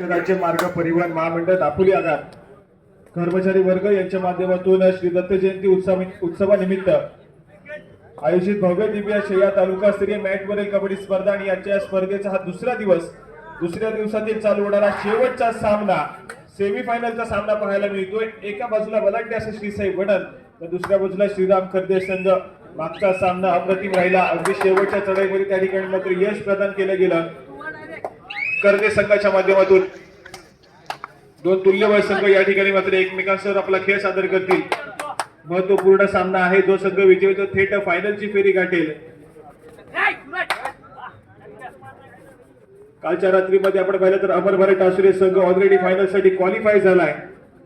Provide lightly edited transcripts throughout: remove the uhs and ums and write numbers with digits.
राज्य मार्ग परिवहन महामंडळ दापोली आगार कर्मचारी वर्ग यांच्या माध्यमातून श्री दत्त जयंती उत्सवानिमित्त आयोजित भव्य दिव्य अशा या तालुकास्तरीय मॅचवरील कबड्डी स्पर्धा आणि याच्या स्पर्धेचा हा दुसरा दिवस, दुसऱ्या दिवसातील चालू होणारा शेवटचा सामना, सेमीफायनलचा सामना पाहायला मिळतोय। एका बाजूला बलाढ्य असं श्रीसाई वडद तर दुसऱ्या बाजूला श्रीराम कर्दे संघ। मागचा सामना अप्रतिम राहिला, अगदी शेवटच्या चढाईमध्ये त्या ठिकाणी मात्र यश प्रदान केलं गेलं कर्दे संघाच्या माध्यमातून। दोन तुल्यबळ संघ या ठिकाणी मात्र एकमेकांसह आपला खेळ सादर करतील। महत्वपूर्ण सामना आहे, जो संघ विजयी होतो थेट फायनलची फेरी गाठेल। कालच्या रात्रीमध्ये आपण पाहिलं तर अमर भारत आसुरे संघ ऑलरेडी फायनल साठी क्वालिफाय झालाय।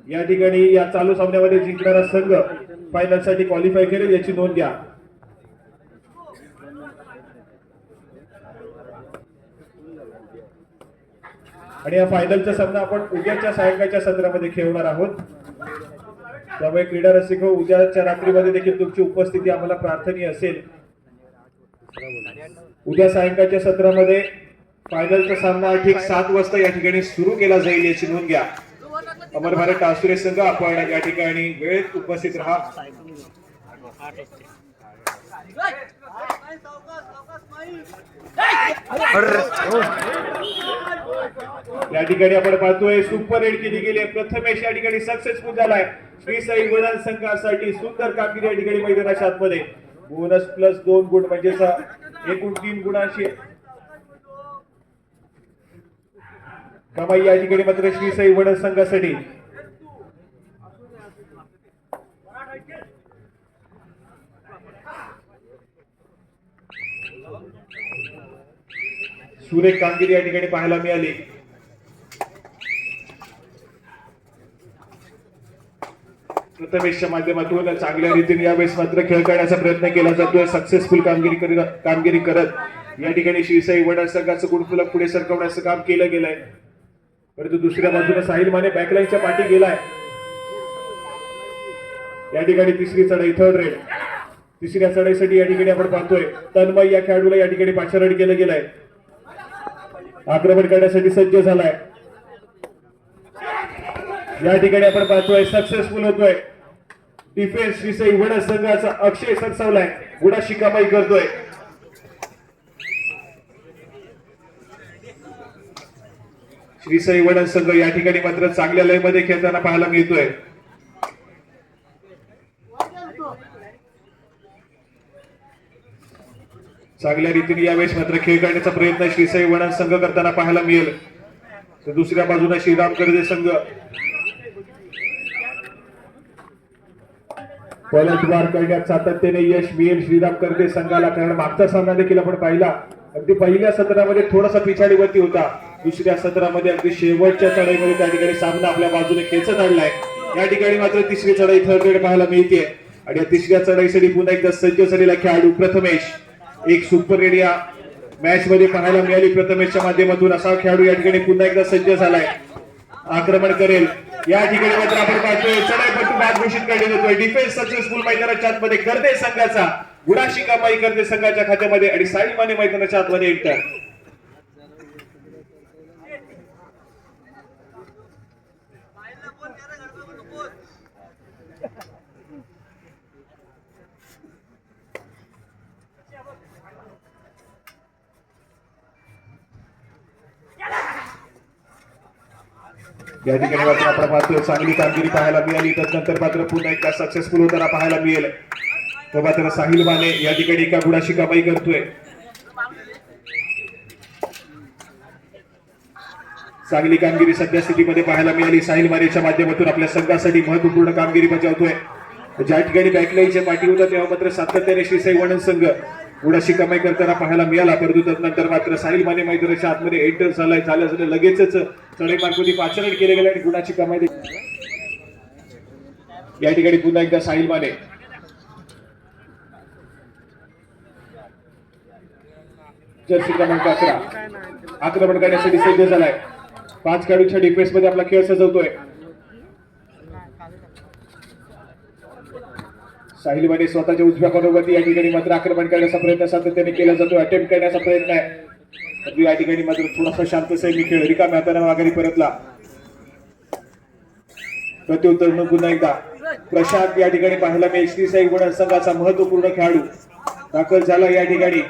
या ठिकाणी या चालू सामन्यामध्ये जिंकणारा संघ फायनल साठी क्वालिफाय करेल याची नोंद घ्या। आणि या फायनलचा सामना आपण उद्याच्या सायंकाळच्या सत्रामध्ये खेळणार आहोत, त्यामुळे क्रीडा रसिक हो, उद्याच्या रात्रीमध्ये देखील तुमची उपस्थिती आम्हाला प्रार्थनीय असेल। उद्या सायंकाळच्या सत्रामध्ये फायनलचा सामना ठीक 7 वाजता या ठिकाणी सुरू केला जाईल याची नोंद घ्या। अमर भारत आसुरे संघ आपण या ठिकाणी वेळेत उपस्थित राहा। या ठिकाणी आपण पाहतोय सुपर रेड केली गेली, प्रथमेश या ठिकाणी सक्सेसफुल झालाय। श्रीसाई वडद संघासाठी सुंदर कामगिरी या ठिकाणी मैदानाच्या आतमध्ये, बोनस प्लस 2 गुण म्हणजे एकूण 3 गुणांची कमाई या ठिकाणी मात्र श्रीसाई वडद संघासाठी। सुरेख कामगिरी या ठिकाणी पाहायला मिळाली। प्रथमेशच्या माध्यमातून चांगल्या रीतीने यावेळेस मात्र खेळ करण्याचा प्रयत्न केला जातोय। सक्सेसफुल कामगिरी करत या ठिकाणी श्रीसाई वडद संघाचं गुणफलक पुढे सरकवण्याचं काम केलं गेलंय। परंतु दुसऱ्या बाजूला साहिल माने बॅकलाईनच्या पाठी गेलाय। या ठिकाणी तिसरी चढाई, थर्ड रेड, तिसऱ्या चढाईसाठी या ठिकाणी आपण पाहतोय तन्मय या खेळाडूला या ठिकाणी पाचारण केलं गेलंय, आक्रमण करण्यासाठी सज्ज झालाय। या ठिकाणी आपण पाहतोय सक्सेसफुल होतोय डिफेन्स श्रीसाई वडद संघाचा अक्षय सरसावलाय, गुणाची कमाई करतोय। श्रीसाई वडद संघ या ठिकाणी मात्र चांगल्या लयमध्ये खेळताना पाहायला मिळतोय। चांगल्या रीतीने यावेळेस मात्र खेळ करण्याचा प्रयत्न श्रीसाई वडद संघ करताना पाहायला मिळेल। तर दुसऱ्या बाजूला श्रीराम कर्दे संघ पलटवार करण्यात सातत्याने यश मिळेल श्रीराम कर्दे संघाला, कारण मागचा सामना देखील आपण पाहिला अगदी पहिल्या सत्रामध्ये थोडासा पिछाडीवरती होता, दुसऱ्या सत्रामध्ये अगदी शेवटच्या चढाईमध्ये त्या ठिकाणी सामना आपल्या बाजूने खेचत आणलाय। या ठिकाणी मात्र तिसरी चढाई, थर्ड रेड पाहायला मिळते आणि या तिसऱ्या चढाईसाठी पुन्हा एकदा सज्ज झालेला खेळाडू प्रथमेश। एक सुपर रेड या मॅच मध्ये पाहायला मिळाली प्रथमेशच्या माध्यमातून। असा खेळाडू या ठिकाणी पुन्हा एकदा सज्ज झालाय, आक्रमण करेल। या ठिकाणी मात्र आपण पाहतोय चढाईपटू बाद घोषित करण्यात येतोय। डिफेन्स सक्सेसफुल मैदानाच्या आतमध्ये कर्दे संघाचा, गुणाची कमाई कर्दे संघाच्या खात्यामध्ये आणि साहिल माने मैदानाच्या आतमध्ये एंटर। या ठिकाणी मात्र आपण पाहतोय चांगली कामगिरी पाहायला मिळाली, त्यानंतर मात्र पुन्हा एकदा सक्सेसफुल होताना पाहायला मिळेल। तो मात्र साहिल माने या ठिकाणी एका गुणाची कमाई करतोय। चांगली कामगिरी सध्या स्थितीमध्ये पाहायला मिळाली, साहिल मानेच्या माध्यमातून आपल्या संघासाठी महत्वपूर्ण कामगिरी बजावतोय। ज्या ठिकाणी बॅकलाईनच्या पाठी होता तेव्हा मात्र सातत्याने श्रीसाई वडद संघ गुणाची कमाई करताना पाहायला मिळाला, परंतु त्यानंतर मात्र साहिल माने मैदानाच्या आतमध्ये एंटर झालाय। झालं लगेचच चढाई मार्गाने पाचारण केले गेले आणि गुणाची कमाई या ठिकाणी पुन्हा एकदा साहिल माने। जर्सी क्रमांक 11 आक्रमण करण्यासाठी सज्ज झालाय, 5 खेळाडूंच्या डिफेन्स मध्ये आपला खेळ सजवतोय। साहिल माने स्वतःच्या उजव्या कॉर्नरवरती या ठिकाणी मात्र आक्रमण करण्याचा प्रयत्न सातत्याने केला जातो, अटेम्प्ट करण्याचा प्रयत्न आहे। या ठिकाणी मात्र थोडासा शांत संयमी खेळ, रिकाम्या हाताने माघारी परतला. प्रत्युत्तर म्हणून पुन्हा एकदा प्रशांत या ठिकाणी पाहायला मिळेल. श्री साई वडद संघाचा महत्वपूर्ण खेळाडू दाखल झाला या ठिकाणी.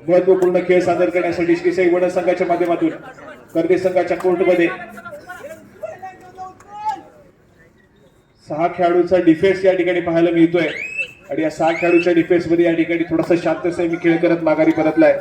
महत्वपूर्ण खेळ सादर करण्यासाठी श्री साई वडद संघाच्या माध्यमातून कर्वे संघाच्या कोर्टमध्ये 6 खेळाडूंचा डिफेन्स या ठिकाणी पाहायला मिळतोय आणि या 6 खेळाडूंच्या डिफेन्स मध्ये या ठिकाणी थोडासा शांत संयमी खेळ करत माघारी परतलाय.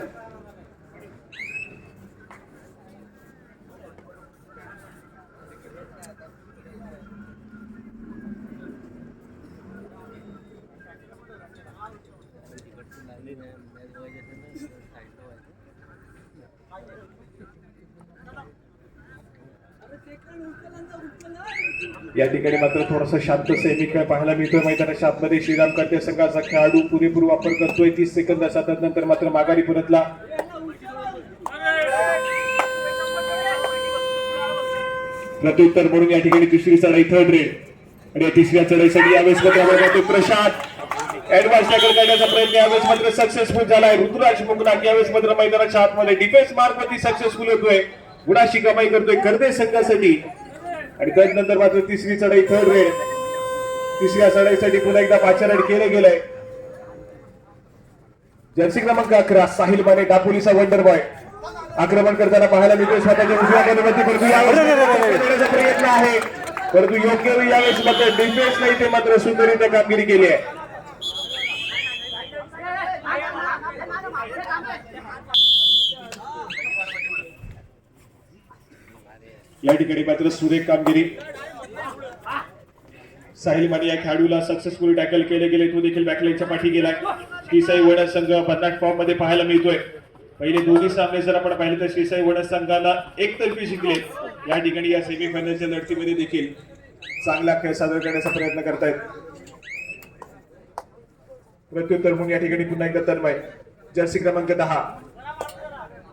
या ठिकाणी मात्र थोडासा शांत संयमी खेळ पाहायला मिळतोय. मैदानाच्या आतमध्ये श्रीराम कर्वे संघाचा खेळाडू पुरेपूर वापर करतोय. 30 सेकंदाचा नंतर मात्र माघारी परतला. प्रत्युत्तर म्हणून या ठिकाणी तिसरी चढाई थर्ड रेड आणि या तिसऱ्या चढाईसाठी यावेळेस मात्र प्रशांत ऍडव्हान्स टॅकल करण्याचा प्रयत्न यावेळेस मात्र सक्सेसफुल झालाय. ऋतुराज मुगनाथ यावेळेस मात्र मैदानाच्या आतमध्ये डिफेन्स मार्क वरती सक्सेसफुल होतोय. गुणाशी कमाई करतोय कर्वे संघासाठी आणि त्यानंतर मात्र तिसरी चढाई थर्ड रेड. तिसऱ्या चढाईसाठी पुन्हा एकदा पाचारण केलं गेलंय. जर्सी क्रमांक 11 साहिल माने दापोलीचा वंडर बॉय आक्रमण करताना पाहायला मिळतोय. स्वतःच्या उजव्या बाजूवरती प्रयत्न आहे परंतु योग्य वेळी यावेळेस मात्र डिफेन्सला इथे मात्र सुंदररित्या कामगिरी केली आहे. या ठिकाणी मात्र सुरेख कामगिरी. साहिल माने या खेळाडूला सक्सेसफुली टॅकल केले गेले. तो देखील बॅकलाईनच्या पाठी गेलाय. श्री साई वडद संघ भन्नाट फॉर्म मध्ये पाहायला मिळतोय. पहिले दोन्ही सामने जर आपण पाहिले तर श्री साई वडद संघाला एकतर्फी जिंकले. या ठिकाणी या सेमीफायनलच्या लढतीमध्ये देखील चांगला खेळ सादर करण्याचा प्रयत्न करतायत. प्रत्युत्तर म्हणून या ठिकाणी पुन्हा एकदा तन्मय जर्सी क्रमांक 10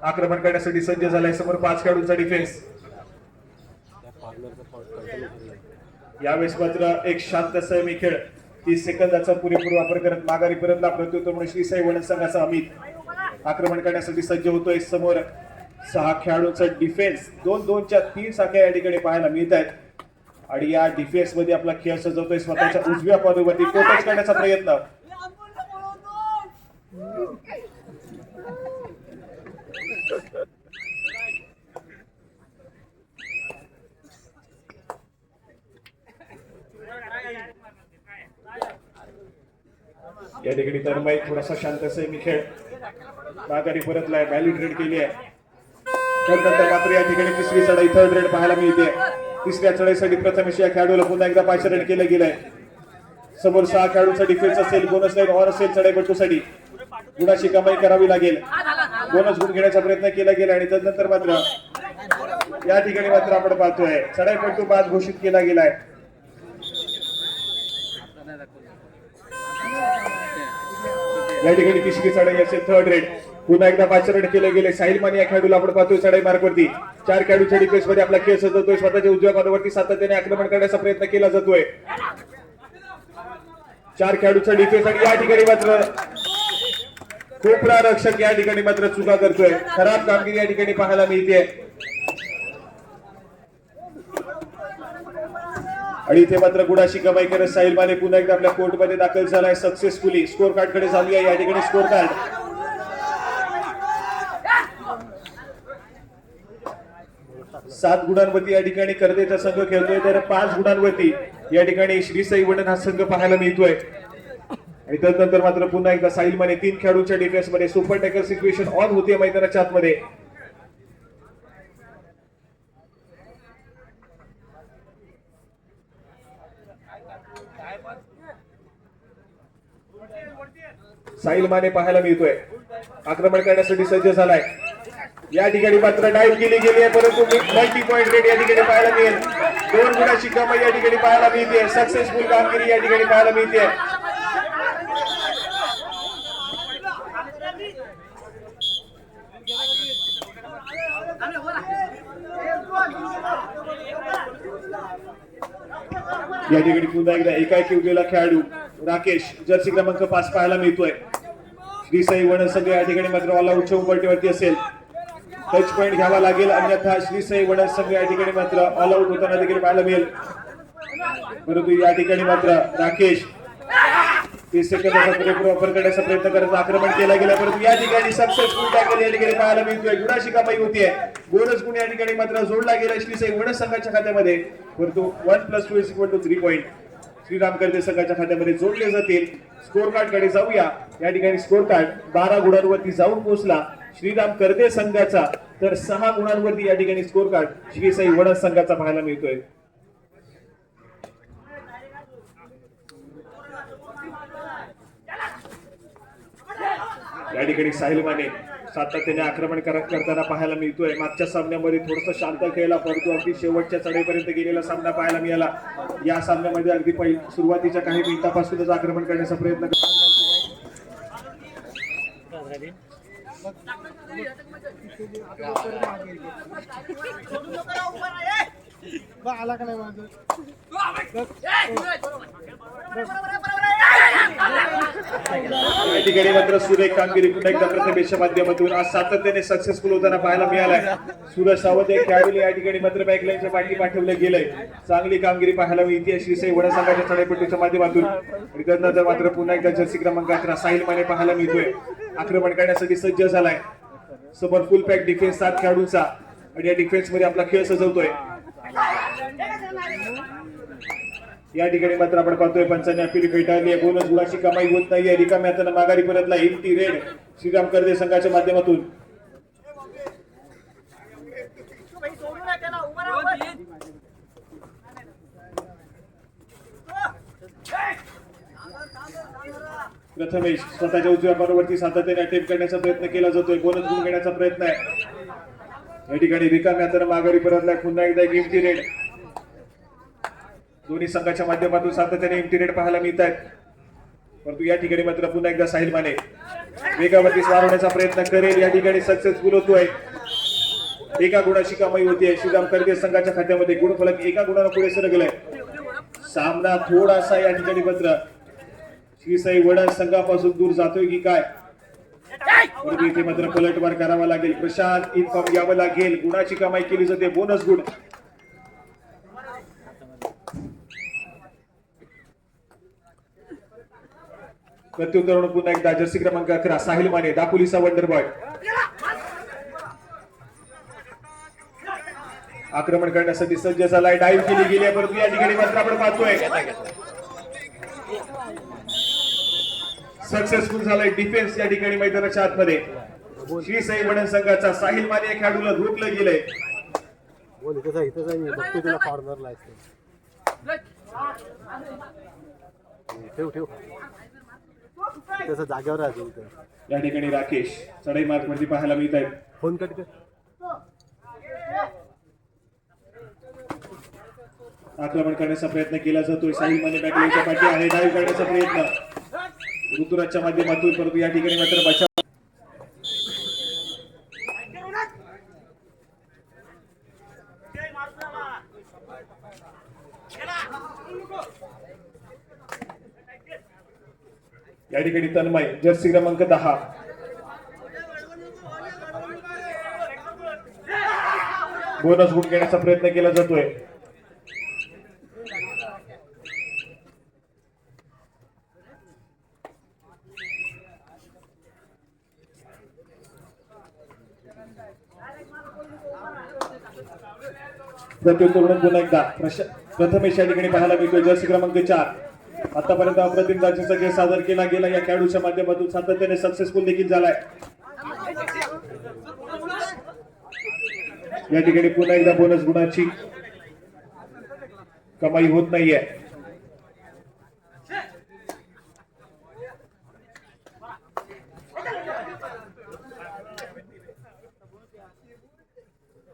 आक्रमण करण्यासाठी सज्ज झालाय. समोर 5 खेळाडूंचा डिफेन्स. यावेळेस मात्र एक शांत संयमी खेळ 30 सेकंदाचा पुरेपूर वापर करत माघारी परतला. प्रत्युत्तर म्हणून श्री साई वडद संघाचा अमित आक्रमण करण्यासाठी सज्ज होतोय. समोर 6 खेळाडूंचा डिफेन्स 2-2च्या 3 साख्या या ठिकाणी पाहायला मिळत आहेत आणि या डिफेन्स मध्ये आपला खेळ सजवतोय. स्वतःच्या उजव्या बाजूवरती टच करण्याचा प्रयत्न. या ठिकाणी तन्मय थोडासा शांत संयमी खेळ माघारी परतलाय. व्हॅलिड रेड केली आहे. त्यानंतर मात्र या ठिकाणी तिसरी चढाई थर्ड रेड पाहायला मिळते. तिसऱ्या चढाईसाठी प्रथमेश या खेळाडूला पुन्हा एकदा पाचारण केलं गेलंय. समोर 6 खेळाडूंचा डिफेन्स असेल. बोनस लाईन ऑन असेल चढाईपटूसाठी गुणाची कमाई करावी लागेल. बोनस गुण घेण्याचा प्रयत्न केला गेला आणि त्यानंतर मात्र या ठिकाणी मात्र आपण पाहतोय चढाईपटू बाद घोषित केला गेलाय. या ठिकाणी तिसरी चढाई असेल थर्ड रेड. पुन्हा एकदा पाचारण केले गेले. साहिल माने या खेळाडूला आपण पाहतोय चढाई मार्क वरती 4 खेळाडूच्या डिफेन्स मध्ये आपला खेळ सजवतोय. स्वतःच्या उजव्या बाजूवरती सातत्याने आक्रमण करण्याचा प्रयत्न केला जातोय. 4 खेळाडूचा डिफेन्स आणि या ठिकाणी मात्र कोपरा रक्षक या ठिकाणी मात्र चुका करतोय. खराब कामगिरी या ठिकाणी पाहायला मिळते आणि इथे मात्र गुणाशी कमाई करत साहिल माने पुन्हा एकदा आपल्या कोर्टमध्ये दाखल झालाय. सक्सेसफुली स्कोर कार्ड कडे झाली आहे. या ठिकाणी स्कोर कार्ड 7 गुणांवरती या ठिकाणी कर्वेचा संघ खेळतोय तर 5 गुणांवरती या ठिकाणी श्री साई वडद हा संघ पाहायला मिळतोय. आणि त्यानंतर मात्र पुन्हा एकदा साहिल माने 3 खेळाडूंच्या डिफेन्स मध्ये सुपर टॅकल सिच्युएशन ऑन होते मैदानाच्या आतमध्ये. साहिल माने पाहायला मिळतोय आक्रमण करण्यासाठी सज्ज झालाय. या ठिकाणी मात्र डाईव्ह केली गेली आहे परंतु मल्टी पॉइंट रेड या ठिकाणी पाहायला मिळेल. 2 गुणाची कमाई या ठिकाणी पाहायला मिळते. सक्सेसफुल कामगिरी या ठिकाणी पाहायला मिळते. या ठिकाणी पुन्हा एकदा एकाएकी उरलेला खेळाडू राकेश जर्सी क्रमांक 5 पाहायला मिळतोय. श्री साई वडद संघ या ठिकाणी मात्र ऑल आउटच्या उंबरठीवरती असेल. टच पॉइंट घ्यावा लागेल, अन्यथा श्री साई वडद संघ या ठिकाणी मात्र ऑल आउट होताना देखील पाहायला मिळेल. परंतु या ठिकाणी मात्र राकेश 30 सेकंदाचा पुरेपूर वापर करण्याचा प्रयत्न करत आक्रमण केला गेला, परंतु या ठिकाणी सक्सेसफुल टॅकल या ठिकाणी पाहायला मिळतोय. गुणाची कमाई होतीये. बोनस गुण या ठिकाणी मात्र जोडला गेला श्री साई वडद संघाच्या खात्यामध्ये, परंतु 1+2 3 पॉइंट श्रीराम कर्दे संघाच्या खात्यामध्ये जोडले जातील. स्कोर कार्ड कडे जाऊया. या ठिकाणी स्कोर कार्ड 12 गुणांवरती जाऊन पोहोचला श्रीराम कर्दे संघाचा, तर 6 गुणांवरती या ठिकाणी स्कोर कार्ड श्री साई वडद संघाचा पाहायला मिळतोय. या ठिकाणी साहिल माने सातत्याने आक्रमण करताना पाहायला मिळतोय. मागच्या सामन्यामध्ये थोडस शांत खेळला, परंतु अगदी शेवटच्या चढाईपर्यंत गेलेला सामना पाहायला मिळाला. या सामन्यामध्ये अगदी सुरुवातीच्या काही मिनिटांपासूनच आक्रमण करण्याचा प्रयत्न आला का नाही माझं या ठिकाणी मात्र सुरेख कामगिरी पुन्हा एकदा प्रथमेशच्या माध्यमातून आज सातत्याने सक्सेसफुल होताना पाहायला मिळालाय. सूरज सावंत या खेळाडूला या ठिकाणी मात्र बॅकलाईनच्या पाठी पाठवलं गेलंय. चांगली कामगिरी पाहायला मिळते श्री साई वडद संघाच्या चढाईपट्टीच्या माध्यमातून. आणि त्यानंतर मात्र पुन्हा एकदा जर्सी क्रमांक 11 साहिल माने पाहायला मिळतोय. आक्रमण करण्यासाठी सज्ज झालाय. समोर फुल पॅक डिफेन्स 7 खेळाडूंचा, आणि या डिफेन्स मध्ये आपला खेळ सजवतोय. या ठिकाणी मात्र आपण पाहतोय पंचांनी अपील फेटाळली आहे. बोनस गुणाची कमाई होत नाहीये. रिकाम्या हाताने माघारी परतला एमटी रेड श्रीराम कर्दे संघाच्या माध्यमातून. प्रथमेश स्वतःच्या उजव्या बरोबरती सातत्याने अटेम्प्ट करण्याचा प्रयत्न केला जातोय. बोनस गुण घेण्याचा प्रयत्न आहे. या ठिकाणी रिकाम्या हाताने माघारी परतलाय पुन्हा एकदा एमटी रेड. दोन्ही संघाच्या माध्यमातून सातत्याने एमटी रेड पाहायला मिळत आहेत, परंतु या ठिकाणी मात्र पुन्हा एकदा साहिल माने वेगावरती वाढवण्याचा प्रयत्न करेल. या ठिकाणी सक्सेसफुल होतोय. 1 गुणाची कमाई होतीये श्रीराम कर्दे संघाच्या खात्यामध्ये. गुणफलक 1 गुणाने पुढे सरकलाय. सामना थोडासा या ठिकाणी मात्र श्री साई वडद संघापासून दूर जातोय की काय, परंतु इथे मात्र पलटवार करावा लागेल. प्रशांत इन्फॉर्म घ्यावं लागेल. गुणाची कमाई केली जाते, बोनस गुण. प्रत्युत्तर पुन्हा एकदा जर्सी क्रमांक 11 साहिल माने दापोलीचा वंडर बॉय आक्रमण करण्यासाठी सज्ज झालाय. डाईव्ह केली गेली आहे, परंतु या ठिकाणी मात्र आपण पाहतोय सक्सेसफुल झालाय डिफेन्स या ठिकाणी मैदानाच्या आतमध्ये. श्री साई वडद संघाचा साहिल माने या खेळाडूला रोखलं गेलंय. त्याचा जागेवर राहतो. या ठिकाणी राकेश चढाई मार्ग मध्ये पाहायला मिळत आहेत. फोन कट कर. आक्रमण करण्याचा प्रयत्न केला जातोय. साहिल माने बॅकलाईनच्या पाठी आहे. डाईव्ह करण्याचा प्रयत्न ऋतुराजच्या माध्यमातून, परंतु या ठिकाणी मात्र बचाव. या ठिकाणी तन्मय जर्सी क्रमांक 10 बोनस गुण घेण्याचा प्रयत्न केला जातोय. प्रत्युत्तर पुन्हा एकदा प्रथमेश या ठिकाणी पाहायला मिळतोय. जर्सी क्रमांक 4 आतापर्यंत अप्रतिम दर्जाचा खेळ सादर केला गेला. या खेळाडूच्या माध्यमातून सातत्याने सक्सेसफुल देखील झालाय. या ठिकाणी पुन्हा एकदा बोनस गुणाची कमाई होत नाहीये.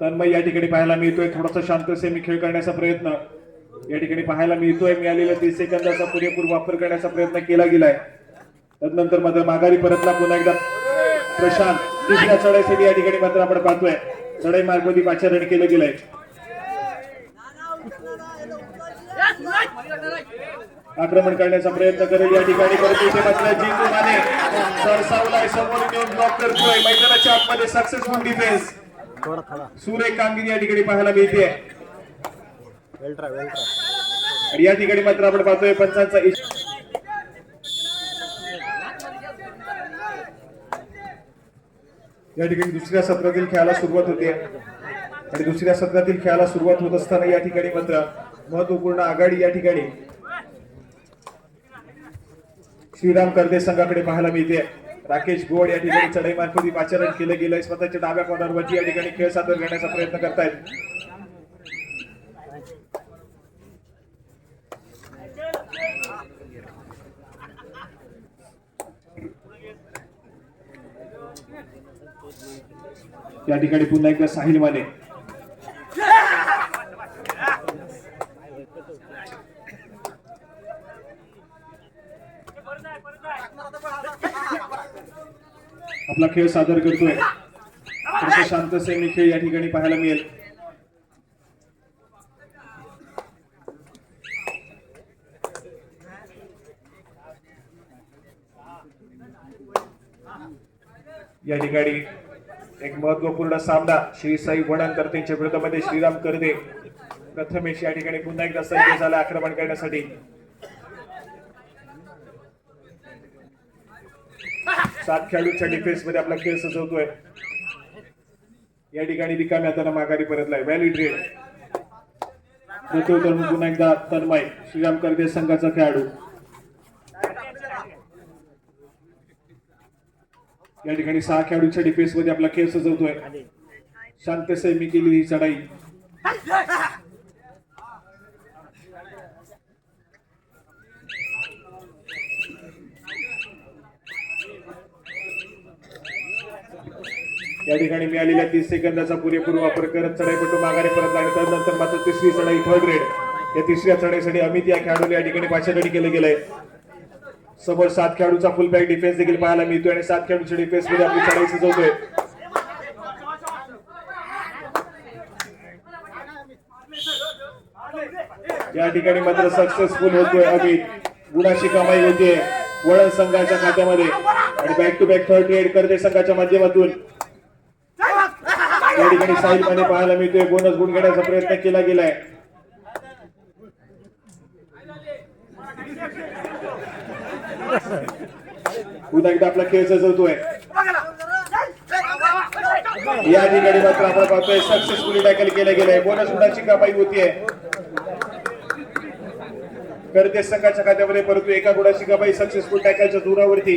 तन्मय या ठिकाणी पाहायला मिळतोय. थोडासा शांत सेमी खेळ करण्याचा प्रयत्न या ठिकाणी पाहायला मिळतोय. मिळालेल्या 30 सेकंदाचा पुरेपूर वापर करण्याचा प्रयत्न केला गेलाय. त्यानंतर मात्र माघारी परतला पुन्हा एकदा प्रशांत. तिसऱ्या चढाईसाठी या ठिकाणी मात्र आपण पाहतोय चढाई मार्ग मध्ये पाचारण केलं गेलंय. आक्रमण करण्याचा प्रयत्न करेल या ठिकाणी, परंतु इथे मात्र जिंतू माने सरसावलाय, समोर येऊन ब्लॉक करतोय. मैदानाच्या आतमध्ये सक्सेसफुल डिफेन्स, थोडा थोडा सुरेख कामगिरी या ठिकाणी पाहायला मिळते. वेल ट्राय आणि या ठिकाणी मात्र आपण पाहतोय पंचांचा या ठिकाणी दुसऱ्या सत्रातील खेळाला सुरुवात होते आणि दुसऱ्या सत्रातील खेळाला सुरुवात होत असताना या ठिकाणी मात्र महत्वपूर्ण आघाडी या ठिकाणी श्रीराम करदे संघाकडे पाहायला मिळते. राकेश गोड या ठिकाणी चढाई मार्फत पाचारण केलं गेलंय, स्वतःच्या डाव्या कॉर्नरवरती या ठिकाणी खेळ सादर करण्याचा प्रयत्न करतायत. या ठिकाणी पुन्हा एकदा साहिल माने आपला खेळ सादर करतोय. शांत सैनिक खेळ या ठिकाणी पाहायला मिळेल. या ठिकाणी एक महत्वपूर्ण सामना श्री साई वणनकर यांच्या विरोधामध्ये श्रीराम करदे प्रथमेश या ठिकाणी पुन्हा एकदा सज्ज झाला आक्रमण करण्यासाठी. 7 खेळाडूंच्या डिफेन्स मध्ये आपला खेळ सजवतोय. या ठिकाणी रिकाम्या हाताने माघारी परतलाय व्हॅलिड रेड. पुन्हा एकदा तन्मय श्रीराम करदे संघाचा खेळाडू. या ठिकाणी 6 खेळाडूंच्या डिफेन्स मध्ये आपला खेळ सजवतोय. शांत सैमी केली ही चढाई. या ठिकाणी मिळालेल्या 30 सेकंदाचा पुरेपूर वापर करत चढाईपटू माघारी परतला आणि त्यानंतर मात्र तिसरी चढाई थर्ड रेड. या तिसऱ्या चढाईसाठी अमित या खेळाडूला या ठिकाणी पाचारणी केलं गेलंय. समोर 7 खेळाडूचा फुल बॅक डिफेन्स देखील पाहायला मिळतोय आणि 7 खेळाडूच्या डिफेन्स मध्ये आपली चढाई सजवतोय. या ठिकाणी मात्र सक्सेसफुल होतोय अमित. गुणाची कमाई होतीये वळण संघाच्या खात्यामध्ये आणि back to back third raid करते संघाच्या माध्यमातून. या ठिकाणी साहिल माने पाहायला मिळतोय. बोनस गुण घेण्याचा प्रयत्न केला गेलाय. पुन्हा एकदा आपला खेळ सजवतोय. या ठिकाणी मात्र आपण पाहतोय सक्सेसफुली टॅकल केलं गेलंय. बोनस गुणाची कमाई होतीये करते संघाच्या खात्यामध्ये, परंतु एका गुणाची कमाई सक्सेसफुल टॅकलच्या दूरावरती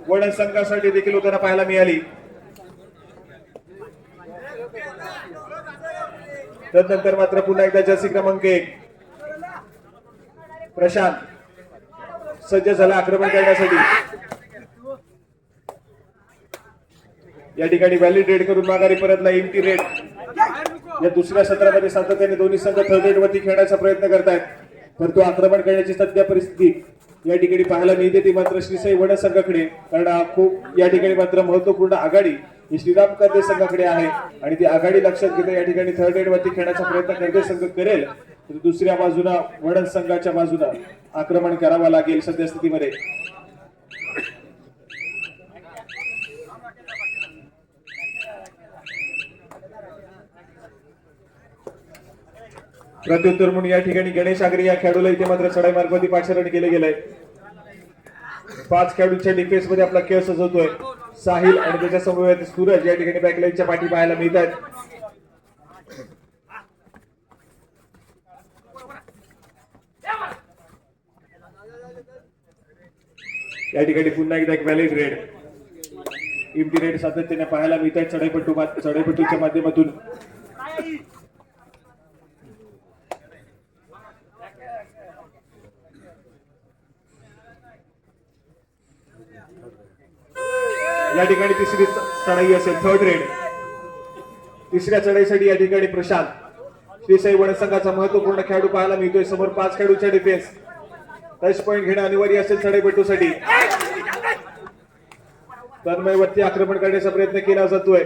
वडन संघासाठी देखील होताना पाहायला मिळाली. त्यानंतर मात्र पुन्हा एकदा जर्सी क्रमांक 1 प्रशांत सज्ज झाला आक्रमण करण्यासाठी. या ठिकाणी व्हॅलिड रेड करून माघारी परतला एमटी रेड. या दुसऱ्या सत्रामध्ये सातत्याने दोन्ही संघ थर्ड रेड वरती खेळण्याचा प्रयत्न करतायत, परंतु आक्रमण करण्याची सध्या परिस्थिती या ठिकाणी पाहायला मिळते ती मात्र श्री साई वडन संघाकडे. कारण खूप या ठिकाणी मात्र महत्वपूर्ण आघाडी ही श्रीराम करदे संघाकडे आहे आणि ती आघाडी लक्षात घेता या ठिकाणी थर्ड रेड वरती खेळण्याचा प्रयत्न करदे संघ करेल, तर दुसऱ्या बाजूला वडन संघाच्या बाजूला आक्रमण करावं लागेल सध्या स्थितीमध्ये. प्रत्युत्तर म्हणून या ठिकाणी गणेश आगरे या खेळाडूला इथे मात्र चढाई मार्गावरती पाचारण केलं गेलंय. 5 खेळाडूंच्या डिफेन्स मध्ये आपला खेळ सजवतोय साहिल आणि त्याच्या समोर सूरज या ठिकाणी बॅकलाईनच्या पाठी पाहायला मिळतात. या ठिकाणी पुन्हा एकदा एक व्हॅलिड रेड इम्टी रेड सातत्याने पाहायला मिळतात चढाईपटूच्या माध्यमातून. या ठिकाणी तिसरी चढाई असेल थर्ड रेड. तिसऱ्या चढाईसाठी या ठिकाणी प्रशांत श्री साई वडन संघाचा महत्वपूर्ण खेळाडू पाहायला मिळतोय. समोर 5 खेळाडूच्या डिफेन्स टच पॉइंट घेणं अनिवार्य असेल चढाईपटूसाठी. तन्मयवरती आक्रमण करण्याचा प्रयत्न केला जातोय.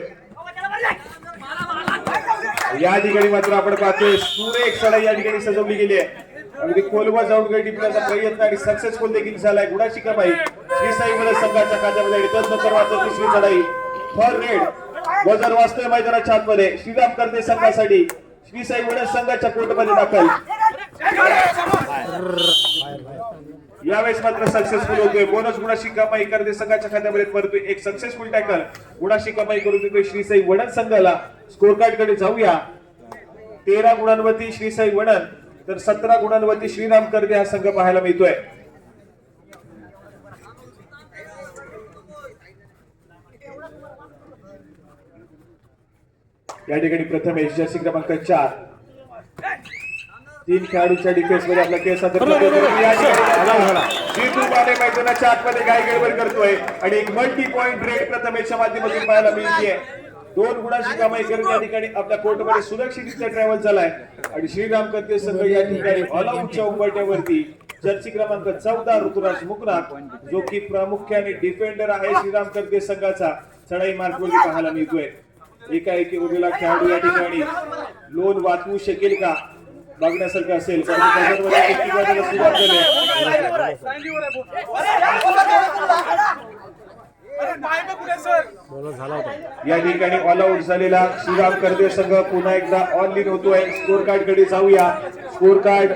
या ठिकाणी मात्र आपण पाहतोय सुरेख चढाई या ठिकाणी सजवली गेली आहे. अगदी खोलवर जाऊन काही टिपण्याचा प्रयत्न आणि सक्सेसफुल देखील झालाय. गुणाची कमाई श्री साई वडद संघाच्या खात्यामध्ये. तदनंतर तिसरी चढाई फॉर रेड वजन वाचतोय मैदानाच्या आतमध्ये. श्रीराम करते संघासाठी श्री साई वडद संघाच्या कोर्टमध्ये दाखल. यावेळेस मात्र सक्सेसफुल होतोय. बोनस गुणाची कमाई करते संघाच्या खात्यामध्ये परतोय. एक सक्सेसफुल टॅकल गुणाची कमाई करून देतोय श्री साई वडद संघाला. स्कोर कार्ड कडे जाऊया. 13 गुणांवरती श्री साई वडद तर 17 गुणांवरती श्रीराम करते हा संघ पाहायला मिळतोय. या ठिकाणी प्रथमेश जर्सी क्रमांक 4 3 खेळाडूंच्या डिफेन्स मध्ये आपला खेळ सादर मैदानाच्या आतमध्ये गाय गडबड करतोय आणि एक मल्टी पॉइंट रेड प्रथमेशच्या माध्यमातून पाहायला मिळते. 2 गुणाची कमाई करत या ठिकाणी आपल्या कोर्टमध्ये सुरक्षितरित्या ट्रॅव्हल झालाय आणि श्रीराम करते संघ या ठिकाणी ऑलआउटच्या उंबरठ्यावरती जर्सी क्रमांक 14 ऋतुराज मुकनाथ जो की प्रामुख्याने डिफेंडर आहे श्रीराम करते संघाचा चढाई मार्गवरती पाहायला मिळतोय. एकाएकी उरलेला खेळाडू या ठिकाणी लोन वाचवू शकेल का बघण्यासारखं असेल. या ठिकाणी ऑल आउट झालेला श्रीराम करते संघ पुन्हा एकदा ऑल इन होतोय. स्कोर कार्ड कडे जाऊया. स्कोर कार्ड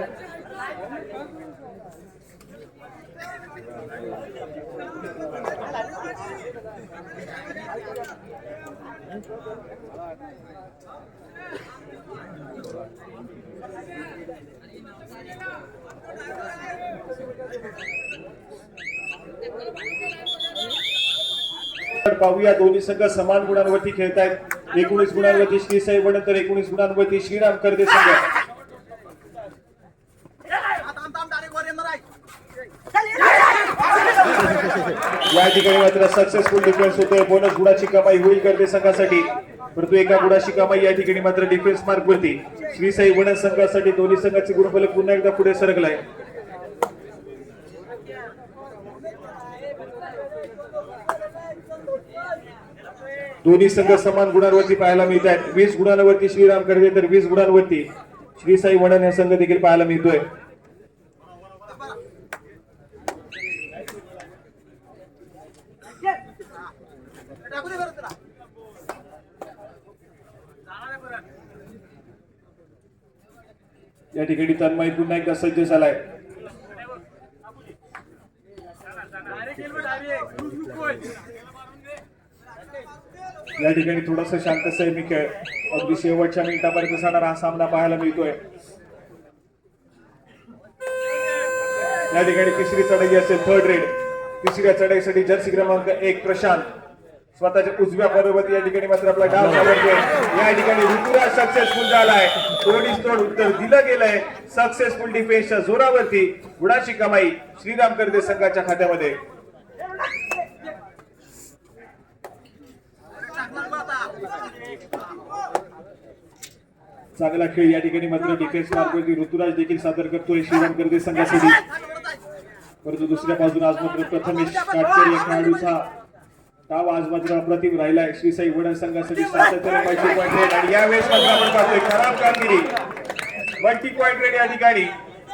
पाहूया. दोन्ही संघ समान गुणांवरती खेळतायत. 19 गुणांवरती श्री साई वडद तर 19 गुणांवरती श्रीराम करते संघ. या ठिकाणी मात्र सक्सेसफुल डिफेन्स होतोय. बोनस गुणाची कमाई होईल करते संघासाठी परंतु एका गुणाची कमाई या ठिकाणी मात्र डिफेन्स मार्क वरती श्री साई वडद संघासाठी. दोन्ही संघाचे गुणफलक पुन्हा एकदा पुढे सरकलाय. दोन्ही संघ समान गुणांवरती पाहायला मिळत आहेत. 20 गुणांवरती श्रीराम करते तर 20 गुणांवरती श्री साई वडद हा संघ देखील पाहायला मिळतोय. या ठिकाणी तन्मय पुन्हा एकदा सज्ज झालाय. या ठिकाणी थोडासा शांत संयमी खेळ अगदी शेवटच्या मिनिटापर्यंत जाणारा हा सामना पाहायला मिळतोय. या ठिकाणी तिसरी चढाई असेल थर्ड रेड. तिसऱ्या चढाईसाठी जर्सी क्रमांक 1 प्रशांत स्वतःच्या उजव्या बरोबर या ठिकाणी मात्र आपला डाव चालवतोय. या ठिकाणी ऋतुराज सक्सेसफुल झालाय. तोडीस तोड उत्तर दिलं गेलंय. सक्सेसफुल डिफेन्सच्या जोरावरती गुणाची कमाई श्रीराम करते संघाच्या खात्यामध्ये. चांगला खेळ या ठिकाणी मात्र डिफेन्स मार्गवरती ऋतुराज देखील सादर करतोय श्रीराम करते संघासाठी. परंतु दुसऱ्या बाजूने आज मात्र प्रथमेश काटकर या खेळाडूचा डाव आज मात्र अप्रतिम राहिलाय श्री साई वडद संघासाठी. आणि यावेळेस मात्र आपण पाहतोय खराब कामगिरी मल्टी पॉइंट रेड या ठिकाणी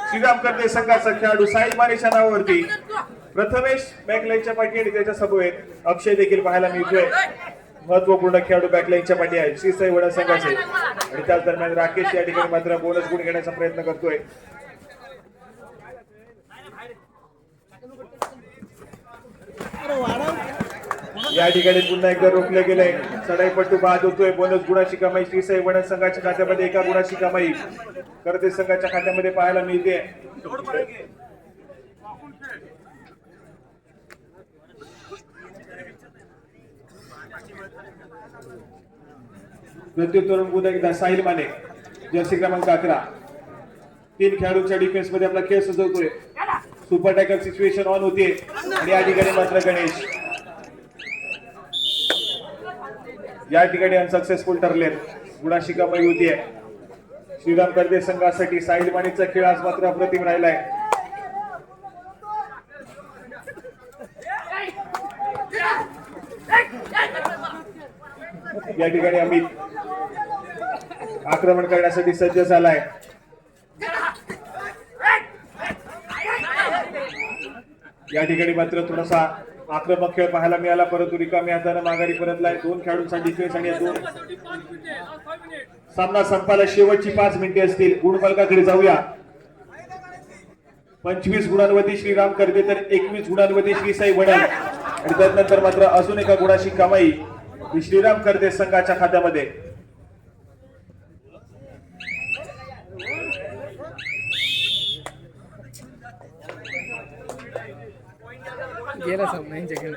श्रीराम करते संघाचा खेळाडू साहिल मानेच्या नावावरती. प्रथमेश बॅकलाईनच्या पाठी आणि त्याच्या समवेत अक्षय देखील पाहायला मिळतोय. महत्वपूर्ण खेळाडू बॅकलाईनच्या पाठी आहे श्री साई वडद संघाचे. आणि त्याच दरम्यान राकेश या ठिकाणी मात्र बोनस गुण घेण्याचा प्रयत्न करतोय. या ठिकाणी पुन्हा एकदा रोखले गेले. चढाईपट्टू बाद होतोय. बोनस गुणाची कमाई श्री साई वडद संघाच्या खात्यामध्ये. एका गुणाची कमाई करते संघाच्या खात्यामध्ये पाहायला मिळते. प्रत्युत्तरण पुन्हा एकदा साहिल माने जर्सी क्रमांक 11 3 खेळाडूंच्या डिफेन्स मध्ये आपला खेळ सजवतोय. सुपर टॅकल सिच्युएशन ऑन होते आणि या ठिकाणी मात्र गणेश या ठिकाणी अनसक्सेसफुल ठरले. गुणाची कमाई होतीये श्रीराम करते संघासाठी. साहिल मानेचा खेळ आज मात्र अप्रतिम राहिलाय. या ठिकाणी अमित आक्रमण करण्यासाठी सज्ज झालाय. या ठिकाणी मात्र थोडासा आक्रमक खेळ पाहायला मिळाला, परंतु रिकाम्या हाताने माघारी परतलाय. दोन खेळाडूंचा डिफेन्स आणि दोन सामना संपायला शेवटची 5 मिनिटे असतील. गुणफलकाकडे जाऊया. 25 गुणांवरती श्रीराम करते तर 21 गुणांवरती श्रीसाई वडल आणि त्यानंतर मात्र अजून एका गुणाची कमाई ही श्रीराम करते संघाच्या खात्यामध्ये. गेला सामना यांच्याकडे.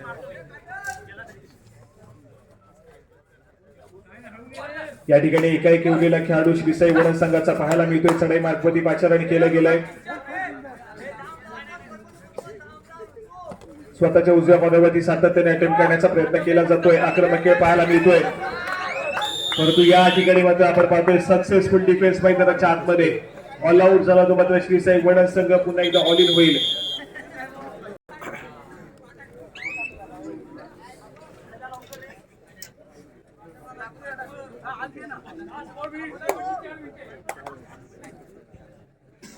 या ठिकाणी एकाएकी उरलेला खेळाडू श्रीसाई वडल संघाचा पाहायला मिळतोय. चढाई मार्गवती पाचारणी केलं गेलंय. स्वतःच्या उजव्या पादावरती सातत्याने अटेम्प्ट करण्याचा प्रयत्न केला जातोय. आक्रमक खेळ पाहायला मिळतोय, परंतु या ठिकाणी मात्र आपण पाहतोय सक्सेसफुल डिफेन्स मैदानाच्या आतमध्ये ऑल आउट झाला तो मात्र श्रीसाई वडल संघ पुन्हा एकदा ऑल इन होईल.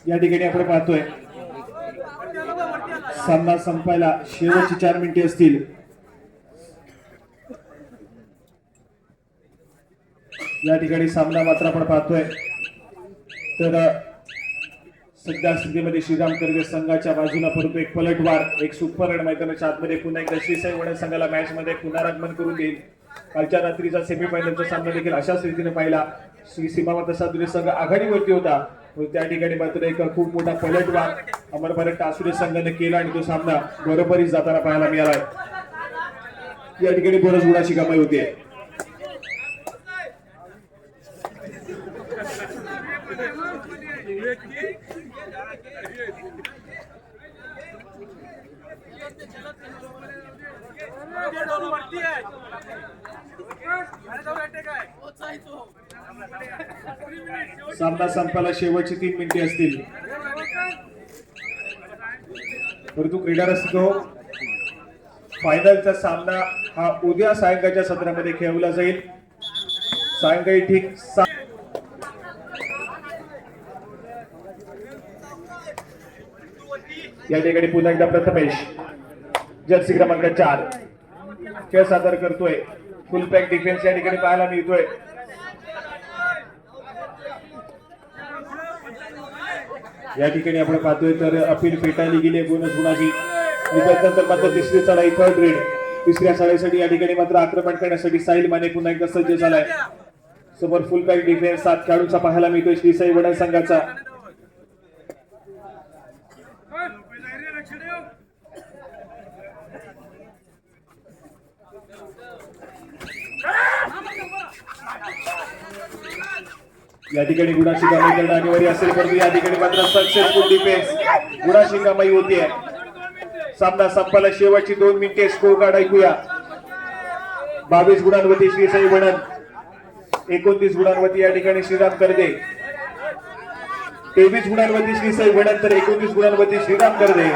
या ठिकाणी आपण पाहतोय सामना संपायला शेवटची 4 मिनिटे असतील. या ठिकाणी सामना मात्र आपण पाहतोय तर सध्या स्थितीमध्ये श्रीराम करवे संघाच्या बाजूला, परंतु एक पलटवार, एक सुपर रन मैदानाच्या आतमध्ये पुन्हा एकदा श्रीसाई वडल संघाला मॅच मध्ये पुनरागमन करून देईल. कालच्या रात्रीचा सेमीफायनलचा सामना देखील अशाच रीतीने पाहिला. श्री सीमावत सादुरी संघ आघाडीवरती होता, त्या ठिकाणी मात्र एक खूप मोठा पलटवार अमर भारत टासुरे संघाने केला आणि तो सामना बरोबरीच जाताना पाहायला मिळाला. या ठिकाणी बरंच गुणाची कमाई होते. सामना संपायला शेवटची 3 मिनिटे असतील, परंतु क्रीडा रसिक हो, फायनलचा सामना हा उद्या सायंकाळच्या सत्रामध्ये खेळवला जाईल. सायंकाळी ठीक या ठिकाणी पुन्हा एकदा प्रथमेश जर्सी क्रमांक 4 खेळ सादर करतोय. फुल पॅक डिफेन्स या ठिकाणी पाहायला मिळतोय. या ठिकाणी आपण पाहतोय तर अपील फेटाळली गेली बोनस गुणाची. त्यानंतर मात्र तिसरी चढाई, थर्ड रेड, तिसऱ्या चढाईसाठी या ठिकाणी मात्र आक्रमण करण्यासाठी साहिल माने पुन्हा एकदा सज्ज झालाय. समोर फुल पॅक डिफेन्स 7 खेळाडूंचा पाहायला मिळतोय श्रीसाई वडल संघाचा. या ठिकाणी गुणाची कमाई करणं अनिवार्य असेल, परंतु या ठिकाणी मात्र सक्सेसफुल डिफेन्स गुणाची कमाई होतीये. सामना संपायला शेवटची 2 मिनिटे. स्कोर कार्ड ऐकूया. 22 गुणांवरती श्रीसाई वडल, 29 गुणांवरती या ठिकाणी श्रीराम करदे. 23 गुणांवरती श्रीसाई वडल तर 29 गुणांवरती श्रीराम करदे.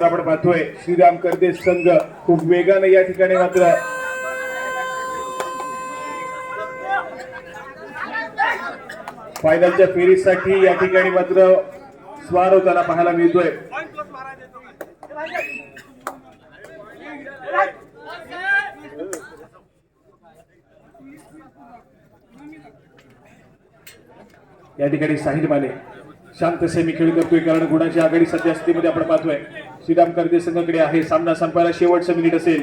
आपण पाहतोय श्रीराम करदे संघ खूप वेगाने या ठिकाणी मात्र फायनलच्या फेरीसाठी या ठिकाणी मात्र स्वार होताना पाहायला मिळतोय. या ठिकाणी साहिल माने शांत सेमी खेळ करतोय, कारण गुणाची आघाडी सध्या स्थितीमध्ये आपण पाहतोय श्रीराम करदे संघाकडे आहे. सामना संपायला शेवटचं मिनिट असेल.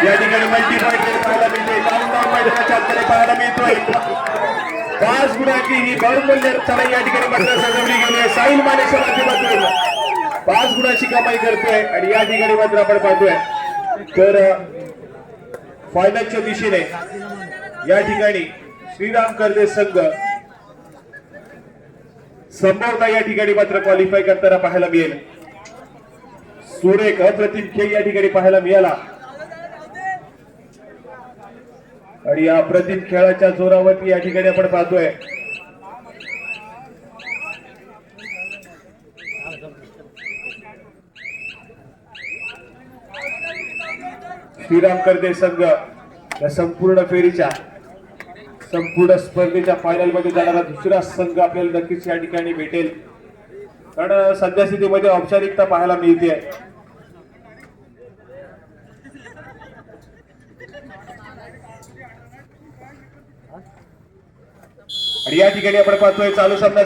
या ठिकाणी मल्टी पॉईंट पाहायला मिळतोय. मैदानाच्या आतमध्ये पाहायला मिळतोय 5 गुणाची ही बहुमूल्य चढाई या ठिकाणी मात्र सजवली गेली आहे. साहिल मानेच्या माध्यमातून 5 गुणाची कमाई करतोय आणि या ठिकाणी मात्र आपण पाहतोय तर फायनलच्या दिशेने या ठिकाणी श्रीराम करदे संघ संभावना या ठिकाणी मात्र क्वालिफाय करताना पाहायला मिळेल. सुरेख अप्रतिम खेळ या ठिकाणी पाहायला मिळाला आणि या अप्रतिम खेळाच्या जोरावरती या ठिकाणी आपण पाहतोय श्रीराम करदे संघ या संपूर्ण फेरीच्या संपूर्ण स्पर्धेच्या फायनल मध्ये जाणारा दुसरा संघ आपल्याला नक्कीच या ठिकाणी भेटेल, कारण सध्या स्थितीमध्ये औपचारिकता पाहायला मिळते. आणि या ठिकाणी आपण पाहतोय चालू सामना